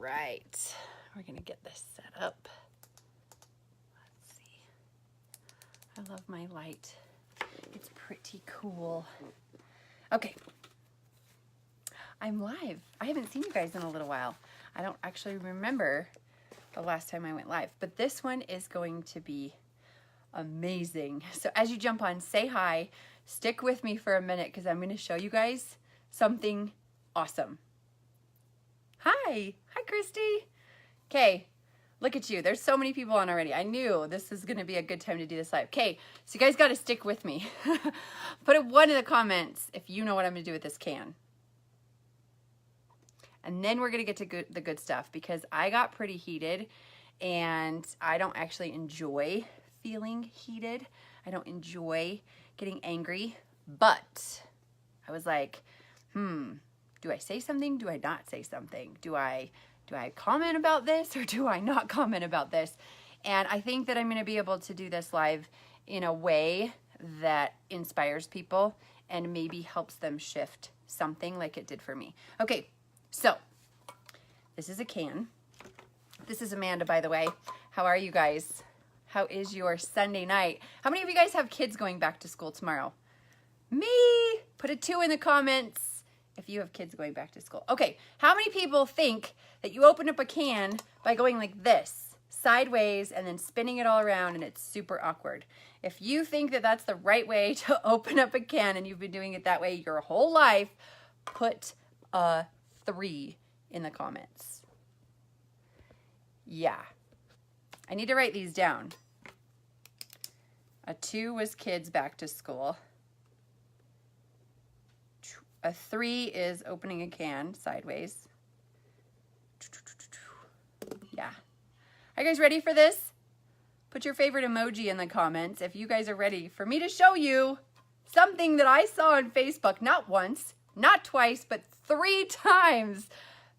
right, we're gonna get this set up. Let's see. I love my light. It's pretty cool. Okay. I'm live. I haven't seen you guys in a little while. I don't actually remember the last time I went live, but this one is going to be amazing. So as you jump on, say hi, stick with me for a minute because I'm going to show you guys something awesome. Hi. Hi, Christy. Okay. Look at you. There's so many people on already. I knew this is going to be a good time to do this live. Okay, so you guys got to stick with me. Put a 1 in the comments if you know what I'm going to do with this can. And then we're going to get to the good stuff because I got pretty heated and I don't actually enjoy feeling heated. I don't enjoy getting angry, but I was like, do I say something? Do I not say something? Do I comment about this or do I not comment about this? And I think that I'm going to be able to do this live in a way that inspires people and maybe helps them shift something like it did for me. Okay, so this is a can. This is Amanda, by the way. How are you guys? How is your Sunday night? How many of you guys have kids going back to school tomorrow? Me! Put a 2 in the comments if you have kids going back to school. Okay, how many people think that you open up a can by going like this, sideways, and then spinning it all around, and it's super awkward? If you think that that's the right way to open up a can and you've been doing it that way your whole life, put a 3 in the comments. Yeah. I need to write these down. A 2 was kids back to school. A 3 is opening a can sideways. Yeah. Are you guys ready for this? Put your favorite emoji in the comments if you guys are ready for me to show you something that I saw on Facebook, not once, not twice, but 3 times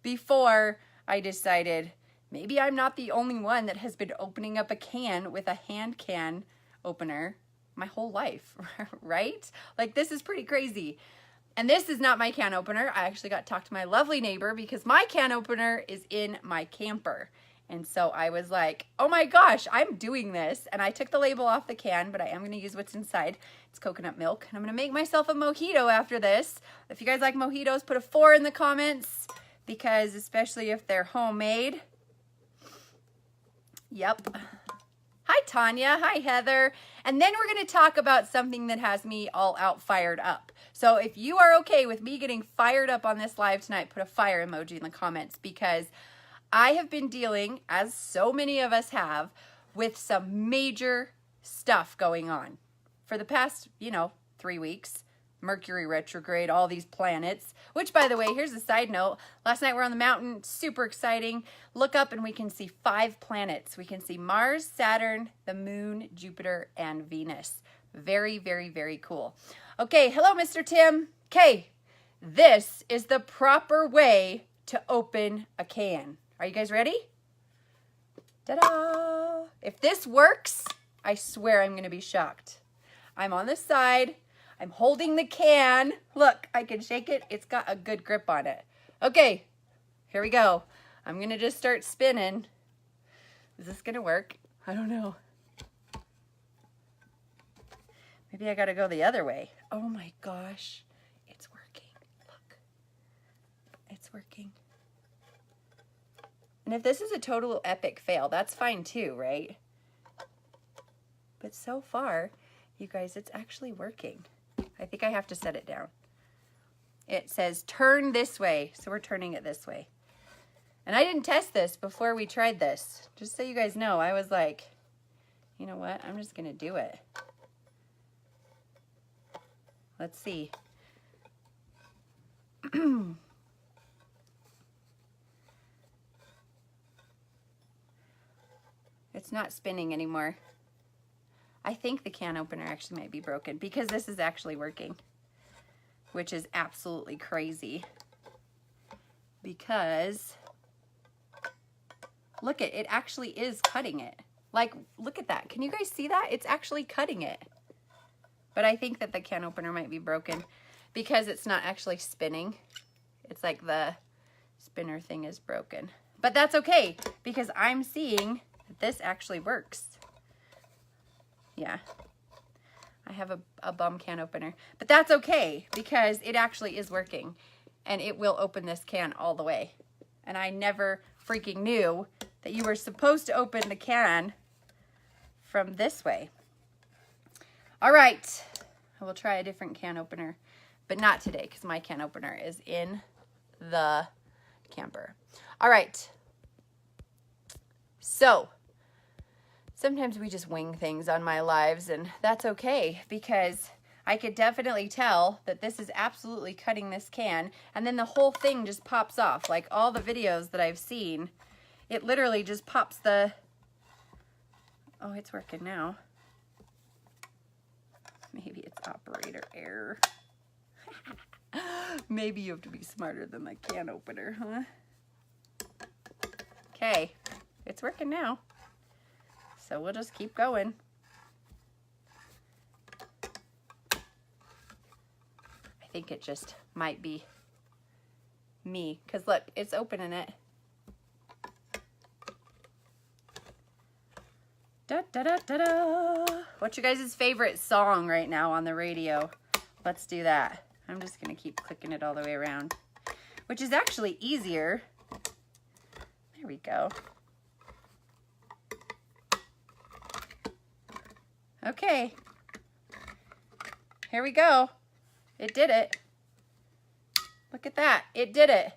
before I decided maybe I'm not the only one that has been opening up a can with a hand can opener my whole life, right? Like, this is pretty crazy. And this is not my can opener. I actually got to talk to my lovely neighbor because my can opener is in my camper. And so I was like, oh my gosh, I'm doing this. And I took the label off the can, but I am going to use what's inside. It's coconut milk. And I'm going to make myself a mojito after this. If you guys like mojitos, put a 4 in the comments because especially if they're homemade. Yep. Hi, Tanya. Hi, Heather. And then we're going to talk about something that has me all out fired up. So if you are okay with me getting fired up on this live tonight, put a fire emoji in the comments because I have been dealing, as so many of us have, with some major stuff going on for the past, 3 weeks. Mercury retrograde, all these planets, which, by the way, here's a side note. Last night we're on the mountain, super exciting. Look up and we can see 5 planets. We can see Mars, Saturn, the moon, Jupiter, and Venus. Very, very, very cool. Okay, hello, Mr. Tim. Okay, this is the proper way to open a can. Are you guys ready? Ta-da! If this works, I swear I'm going to be shocked. I'm on the side. I'm holding the can. Look, I can shake it. It's got a good grip on it. Okay, here we go. I'm going to just start spinning. Is this going to work? I don't know. Maybe I got to go the other way. Oh my gosh. It's working. Look. It's working. And if this is a total epic fail, that's fine too, right? But so far, you guys, it's actually working. I think I have to set it down. It says turn this way, so we're turning it this way. And I didn't test this before we tried this. Just so you guys know, I was like, you know what? I'm just going to do it. Let's see. It's not spinning anymore. I think the can opener actually might be broken because this is actually working, which is absolutely crazy because look it actually is cutting it. Like, look at that. Can you guys see that? It's actually cutting it. But I think that the can opener might be broken because it's not actually spinning. It's like the spinner thing is broken. But that's okay, because I'm seeing that this actually works. Yeah. I have a bum can opener. But that's okay, because it actually is working. And it will open this can all the way. And I never freaking knew that you were supposed to open the can from this way. All right. I will try a different can opener. But not today, because my can opener is in the camper. All right. So, sometimes we just wing things on my lives, and that's okay, because I could definitely tell that this is absolutely cutting this can, and then the whole thing just pops off. Like all the videos that I've seen, it literally just pops the... Oh, it's working now. Maybe it's operator error. Maybe you have to be smarter than the can opener, huh? Okay, it's working now. So we'll just keep going. I think it just might be me, because look, it's opening it. Da, da, da, da, da. What's your guys' favorite song right now on the radio? Let's do that. I'm just going to keep clicking it all the way around, which is actually easier. There we go. Okay. Here we go. It did it. Look at that. It did it.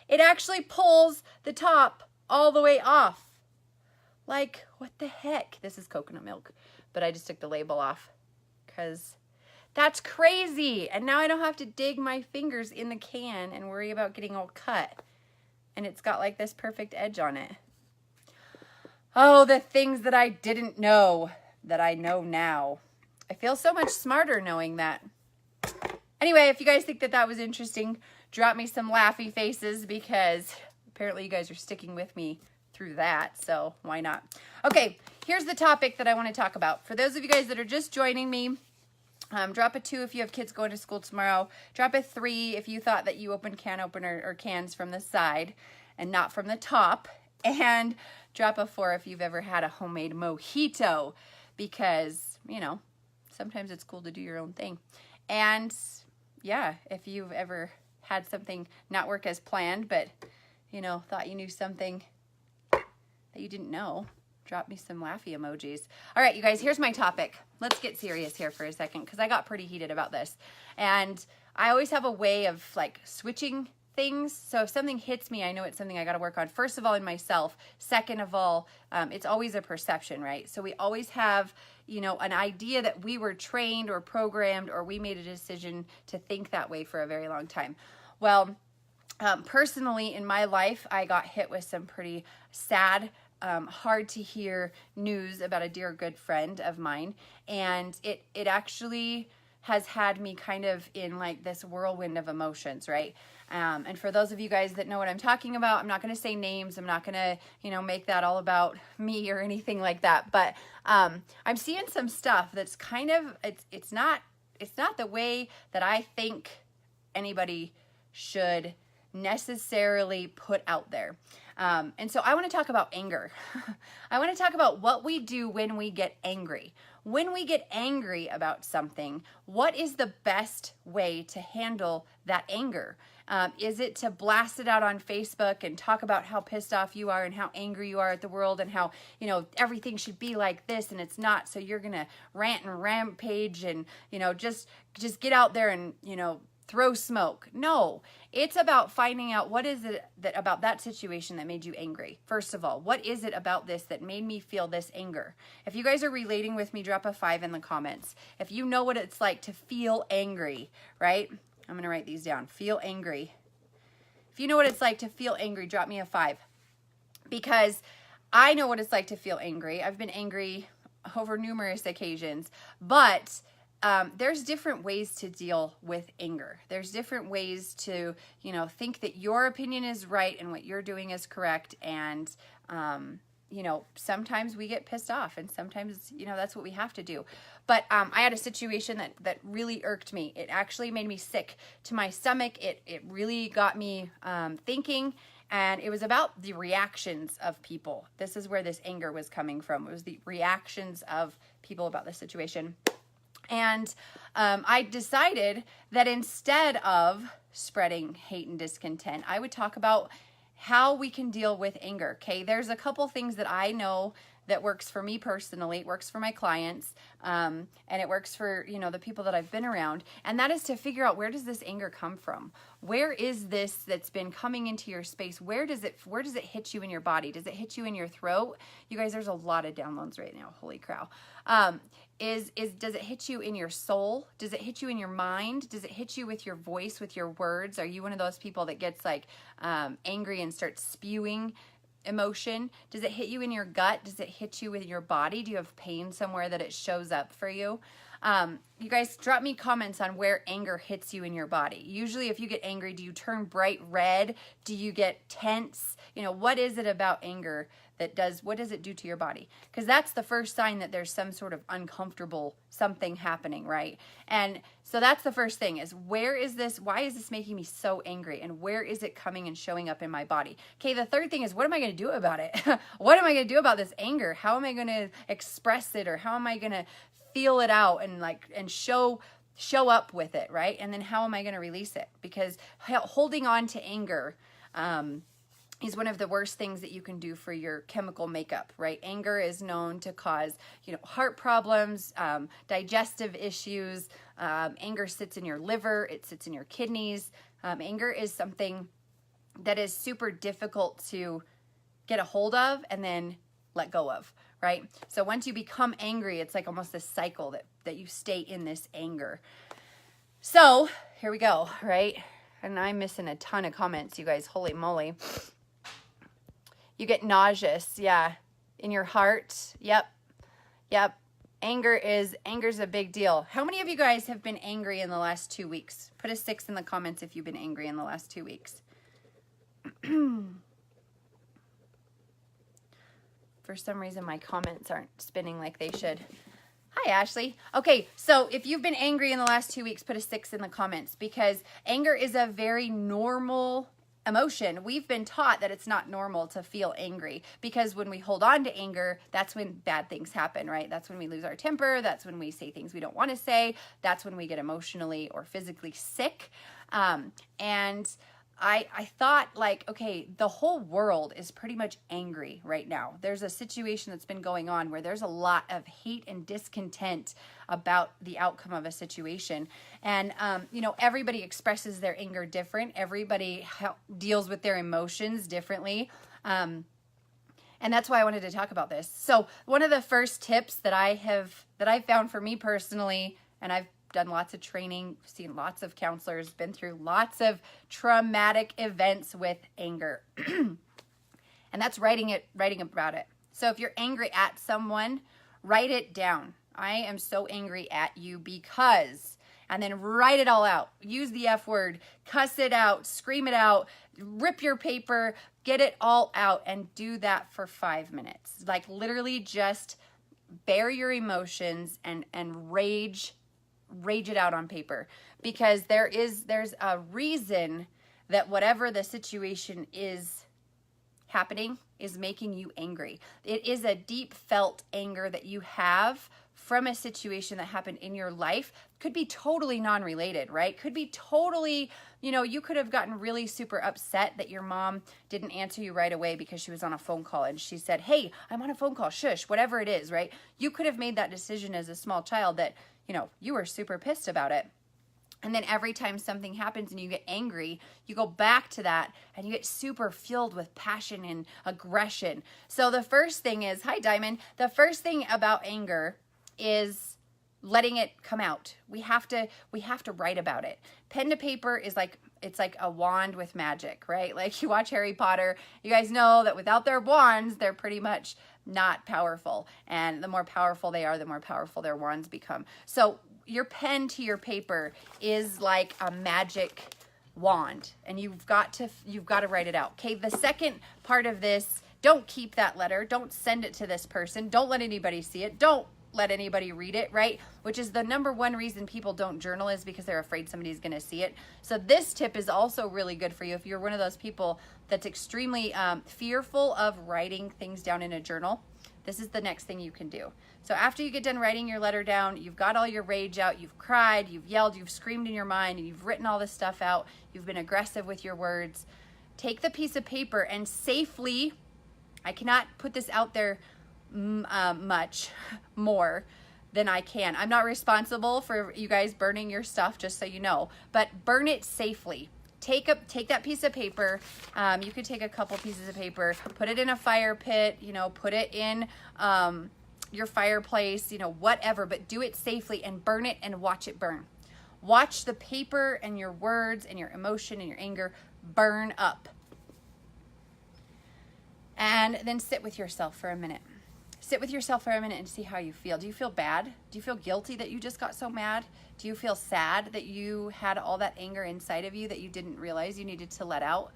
It actually pulls the top all the way off. Like, what the heck? This is coconut milk, but I just took the label off because that's crazy. And now I don't have to dig my fingers in the can and worry about getting all cut. And it's got like this perfect edge on it. Oh, the things that I didn't know that I know now. I feel so much smarter knowing that. Anyway, if you guys think that that was interesting, drop me some laughy faces, because apparently you guys are sticking with me through that, so why not? Okay, here's the topic that I want to talk about. For those of you guys that are just joining me, drop a 2 if you have kids going to school tomorrow. Drop a 3 if you thought that you opened can opener or cans from the side and not from the top. And drop a 4 if you've ever had a homemade mojito, because, you know, sometimes it's cool to do your own thing. And yeah, if you've ever had something not work as planned, but, you know, thought you knew something that you didn't know, drop me some laughy emojis. All right, you guys, here's my topic. Let's get serious here for a second, because I got pretty heated about this. And I always have a way of like switching things. So if something hits me, I know it's something I got to work on. First of all, in myself. Second of all, it's always a perception, right? So we always have, you know, an idea that we were trained or programmed, or we made a decision to think that way for a very long time. Well, personally in my life, I got hit with some pretty sad, hard to hear news about a dear good friend of mine. And it actually has had me kind of in like this whirlwind of emotions, right? And for those of you guys that know what I'm talking about, I'm not going to say names. I'm not going to, you know, make that all about me or anything like that. But I'm seeing some stuff that's kind of, it's not the way that I think anybody should necessarily put out there. And so I want to talk about anger. I want to talk about what we do when we get angry. When we get angry about something, what is the best way to handle that anger? Is it to blast it out on Facebook and talk about how pissed off you are and how angry you are at the world and how, you know, everything should be like this and it's not, so you're going to rant and rampage and, you know, just get out there and, you know, throw smoke? No, it's about finding out what is it that about that situation that made you angry. First of all, what is it about this that made me feel this anger? If you guys are relating with me, drop a 5 in the comments. If you know what it's like to feel angry, right? I'm going to write these down. Feel angry. If you know what it's like to feel angry, drop me a 5. Because I know what it's like to feel angry. I've been angry over numerous occasions, but there's different ways to deal with anger. There's different ways to, you know, think that your opinion is right and what you're doing is correct. And, you know, sometimes we get pissed off and sometimes, you know, that's what we have to do. But I had a situation that really irked me. It actually made me sick to my stomach. It really got me thinking. And it was about the reactions of people. This is where this anger was coming from. It was the reactions of people about the situation. And I decided that instead of spreading hate and discontent, I would talk about how we can deal with anger. Okay, there's a couple things that I know that works for me personally. It works for my clients, and it works for, you know, the people that I've been around. And that is to figure out, where does this anger come from? Where is this that's been coming into your space? Where does it hit you in your body? Does it hit you in your throat? You guys, there's a lot of downloads right now. Holy cow. Does it hit you in your soul? Does it hit you in your mind? Does it hit you with your voice, with your words? Are you one of those people that gets like angry and starts spewing emotion? Does it hit you in your gut? Does it hit you with your body? Do you have pain somewhere that it shows up for you? You guys, drop me comments on where anger hits you in your body. Usually if you get angry, do you turn bright red? Do you get tense? You know, what is it about anger what does it do to your body? Because that's the first sign that there's some sort of uncomfortable something happening, right? And so that's the first thing, is why is this making me so angry? And where is it coming and showing up in my body? Okay, the third thing is, what am I going to do about it? What am I going to do about this anger? How am I going to express it? Or how am I going to feel it out and show up with it, right? And then how am I going to release it? Because holding on to anger, is one of the worst things that you can do for your chemical makeup, right? Anger is known to cause, you know, heart problems, digestive issues. Anger sits in your liver. It sits in your kidneys. Anger is something that is super difficult to get a hold of and then let go of, right? So once you become angry, it's like almost this cycle that you stay in this anger. So here we go, right? And I'm missing a ton of comments, you guys. Holy moly. You get nauseous, yeah, in your heart. Yep. Anger's a big deal. How many of you guys have been angry in the last 2 weeks? Put a 6 in the comments if you've been angry in the last 2 weeks. For some reason, my comments aren't spinning like they should. Hi, Ashley. Okay, so if you've been angry in the last 2 weeks, put a 6 in the comments, because anger is a very normal emotion. We've been taught that it's not normal to feel angry, because when we hold on to anger, that's when bad things happen, right? That's when we lose our temper. That's when we say things we don't want to say. That's when we get emotionally or physically sick. And I thought, like, okay, the whole world is pretty much angry right now. There's a situation that's been going on where there's a lot of hate and discontent about the outcome of a situation. And, you know, everybody expresses their anger different. Everybody deals with their emotions differently. And that's why I wanted to talk about this. So one of the first tips that I found for me personally, and I've done lots of training, seen lots of counselors, been through lots of traumatic events with anger. And that's writing about it. So if you're angry at someone, write it down. I am so angry at you because, and then write it all out. Use the F word, cuss it out, scream it out, rip your paper, get it all out, and do that for 5 minutes. Like, literally just bear your emotions and rage it out on paper, because there's a reason that whatever the situation is happening is making you angry. It is a deep felt anger that you have from a situation that happened in your life. Could be totally non-related, right? Could be totally, you know, you could have gotten really super upset that your mom didn't answer you right away because she was on a phone call and she said, hey, I'm on a phone call, shush, whatever it is, right? You could have made that decision as a small child that, you know, you were super pissed about it. And then every time something happens and you get angry, you go back to that and you get super filled with passion and aggression. So the first thing is, hi Diamond, the first thing about anger is letting it come out. We have to write about it. Pen to paper is like, it's like a wand with magic, right? Like, you watch Harry Potter, you guys know that without their wands, they're pretty much not powerful. And the more powerful they are, the more powerful their wands become. So your pen to your paper is like a magic wand, and you've got to write it out. Okay, the second part of this, don't keep that letter. Don't send it to this person. Don't let anybody see it. Don't let anybody read it, right? Which is the number one reason people don't journal, is because they're afraid somebody's going to see it. So this tip is also really good for you if you're one of those people that's extremely fearful of writing things down in a journal. This is the next thing you can do. So after you get done writing your letter down, you've got all your rage out, you've cried, you've yelled, you've screamed in your mind, and you've written all this stuff out, you've been aggressive with your words. Take the piece of paper and safely, I cannot put this out there much more than I can. I'm not responsible for you guys burning your stuff, just so you know, but burn it safely. Take that piece of paper. You could take a couple pieces of paper, put it in a fire pit, you know, put it in your fireplace, you know, whatever, but do it safely and burn it and watch it burn. Watch the paper and your words and your emotion and your anger burn up. And then sit with yourself for a minute. Sit with yourself for a minute and see how you feel. Do you feel bad? Do you feel guilty that you just got so mad? Do you feel sad that you had all that anger inside of you that you didn't realize you needed to let out?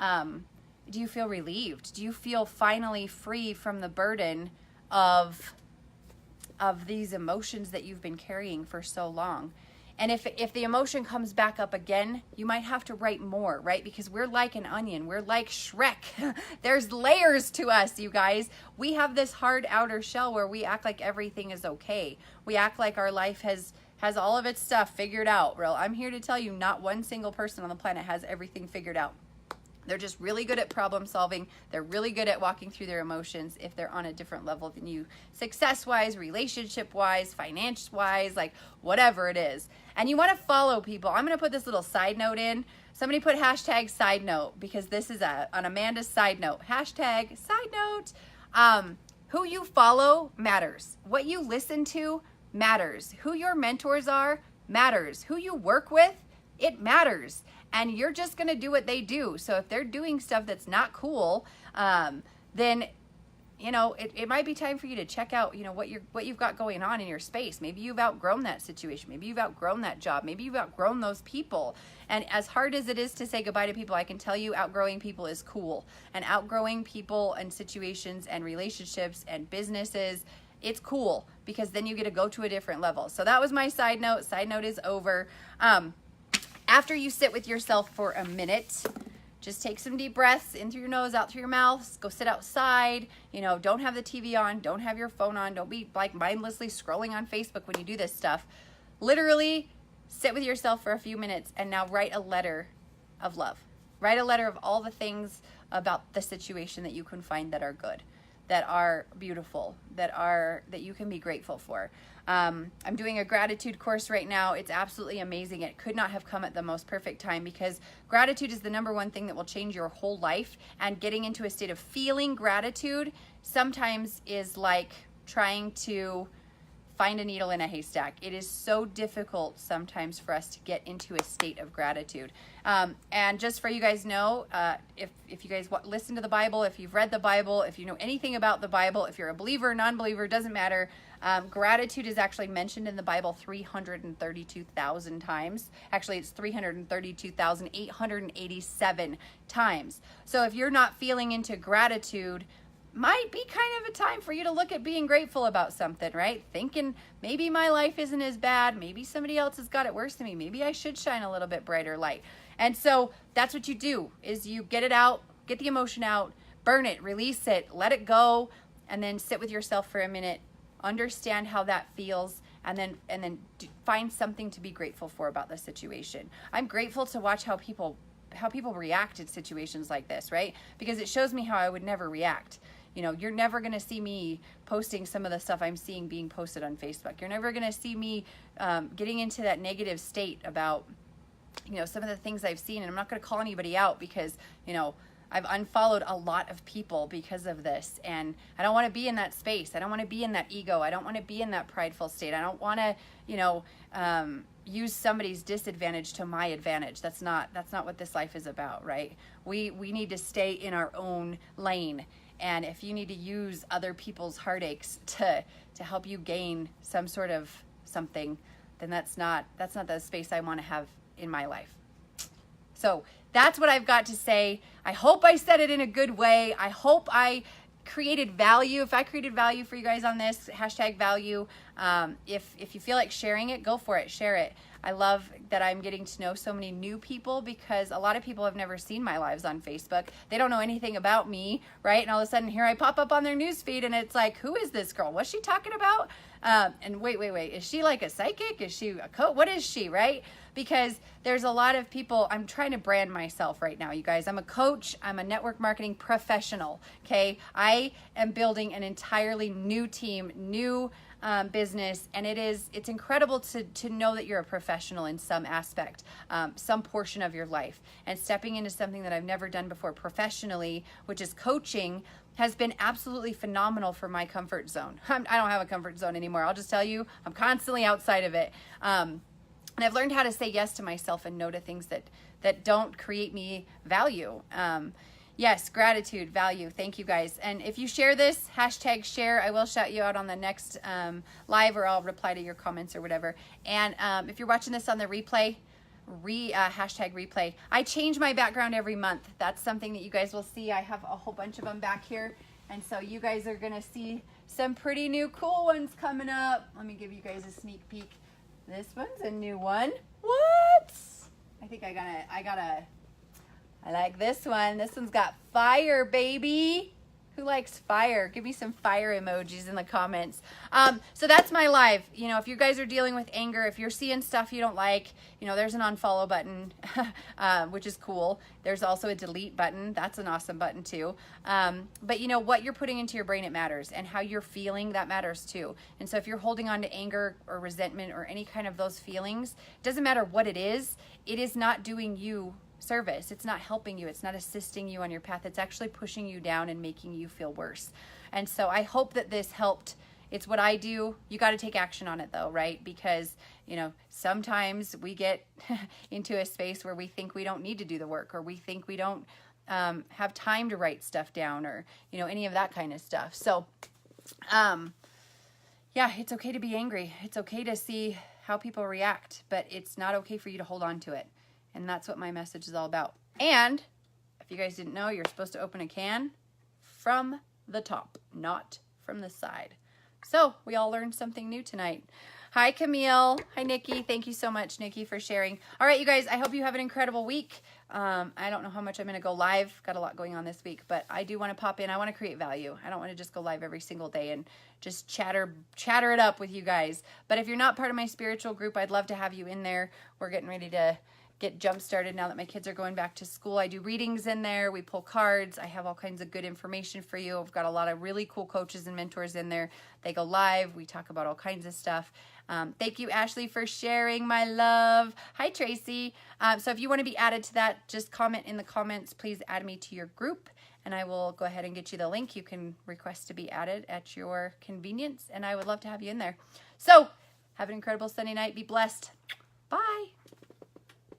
Do you feel relieved? Do you feel finally free from the burden of these emotions that you've been carrying for so long? And if the emotion comes back up again, you might have to write more, right? Because we're like an onion. We're like Shrek. There's layers to us, you guys. We have this hard outer shell where we act like everything is okay. We act like our life has all of its stuff figured out. Well, I'm here to tell you, not one single person on the planet has everything figured out. They're just really good at problem solving. They're really good at walking through their emotions if they're on a different level than you, success-wise, relationship-wise, finance-wise, like whatever it is. And you want to follow people. I'm going to put this little side note in. Somebody put hashtag side note, because this is on Amanda's side note. Hashtag side note. Who you follow matters. What you listen to matters. Who your mentors are matters. Who you work with, it matters. And you're just going to do what they do. So if they're doing stuff that's not cool, then, you know, it might be time for you to check out, you know, what you've got going on in your space. Maybe you've outgrown that situation. Maybe you've outgrown that job. Maybe you've outgrown those people. And as hard as it is to say goodbye to people, I can tell you outgrowing people is cool. And outgrowing people and situations and relationships and businesses, it's cool, because then you get to go to a different level. So that was my side note. Side note is over. After you sit with yourself for a minute, just take some deep breaths in through your nose, out through your mouth. Go sit outside. You know, don't have the TV on. Don't have your phone on. Don't be like mindlessly scrolling on Facebook when you do this stuff. Literally sit with yourself for a few minutes and now write a letter of love. Write a letter of all the things about the situation that you can find that are good, that are beautiful, that you can be grateful for. I'm doing a gratitude course right now. It's absolutely amazing. It could not have come at the most perfect time, because gratitude is the number one thing that will change your whole life. And getting into a state of feeling gratitude sometimes is like trying to find a needle in a haystack. It is so difficult sometimes for us to get into a state of gratitude. And just for you guys know, if you guys listen to the Bible, if you've read the Bible, if you know anything about the Bible, if you're a believer, non-believer, doesn't matter. Gratitude is actually mentioned in the Bible 332,000 times. Actually, it's 332,887 times. So if you're not feeling into gratitude, might be kind of a time for you to look at being grateful about something, right? Thinking maybe my life isn't as bad. Maybe somebody else has got it worse than me. Maybe I should shine a little bit brighter light. And so that's what you do, is you get it out, get the emotion out, burn it, release it, let it go, and then sit with yourself for a minute, understand how that feels, and then find something to be grateful for about the situation. I'm grateful to watch how people react in situations like this, right? Because it shows me how I would never react. You know, you're never going to see me posting some of the stuff I'm seeing being posted on Facebook. You're never going to see me getting into that negative state about, you know, some of the things I've seen. And I'm not going to call anybody out, because, you know, I've unfollowed a lot of people because of this. And I don't want to be in that space. I don't want to be in that ego. I don't want to be in that prideful state. I don't want to, you know, use somebody's disadvantage to my advantage. That's not what this life is about, right? We need to stay in our own lane. And if you need to use other people's heartaches to help you gain some sort of something, then that's not the space I want to have in my life. So that's what I've got to say. I hope I said it in a good way. I hope I created value, if I created value for you guys on this, hashtag value, if you feel like sharing it, go for it, share it. I love that I'm getting to know so many new people because a lot of people have never seen my lives on Facebook. They don't know anything about me, right? And all of a sudden here I pop up on their news feed and it's like, who is this girl? What's she talking about? And wait, is she like a psychic? Is she a coach? What is she, right? Because there's a lot of people, I'm trying to brand myself right now, you guys. I'm a coach, I'm a network marketing professional, okay? I am building an entirely new team, new business, and it's incredible to know that you're a professional in some aspect, some portion of your life, and stepping into something that I've never done before professionally, which is coaching, has been absolutely phenomenal for my comfort zone. I don't have a comfort zone anymore. I'll just tell you, I'm constantly outside of it. And I've learned how to say yes to myself and no to things that don't create me value. Yes, gratitude, value. Thank you guys. And if you share this, hashtag share, I will shout you out on the next live, or I'll reply to your comments or whatever. And if you're watching this on the replay, hashtag replay. I change my background every month. That's something that you guys will see. I have a whole bunch of them back here. And so you guys are going to see some pretty new cool ones coming up. Let me give you guys a sneak peek. This one's a new one. What? I think I like this one. This one's got fire, baby. Who likes fire? Give me some fire emojis in the comments. So that's my live. You know, if you guys are dealing with anger, if you're seeing stuff you don't like, you know, there's an unfollow button, which is cool. There's also a delete button. That's an awesome button too. But you know, what you're putting into your brain, it matters. And how you're feeling, that matters too. And so if you're holding on to anger or resentment or any kind of those feelings, it doesn't matter what it is not doing you service. It's not helping you. It's not assisting you on your path. It's actually pushing you down and making you feel worse. And so I hope that this helped. It's what I do. You got to take action on it though, right? Because, you know, sometimes we get into a space where we think we don't need to do the work, or we think we don't have time to write stuff down, or, you know, any of that kind of stuff. So, yeah, it's okay to be angry. It's okay to see how people react, but it's not okay for you to hold on to it. And that's what my message is all about. And if you guys didn't know, you're supposed to open a can from the top, not from the side. So we all learned something new tonight. Hi, Camille. Hi, Nikki. Thank you so much, Nikki, for sharing. All right, you guys, I hope you have an incredible week. I don't know how much I'm going to go live. Got a lot going on this week, but I do want to pop in. I want to create value. I don't want to just go live every single day and just chatter it up with you guys. But if you're not part of my spiritual group, I'd love to have you in there. We're getting ready to get jump started now that my kids are going back to school. I do readings in there. We pull cards. I have all kinds of good information for you. I've got a lot of really cool coaches and mentors in there. They go live. We talk about all kinds of stuff. Thank you, Ashley, for sharing, my love. Hi, Tracy. So if you want to be added to that, just comment in the comments. Please add me to your group, and I will go ahead and get you the link. You can request to be added at your convenience, and I would love to have you in there. So have an incredible Sunday night. Be blessed. Bye.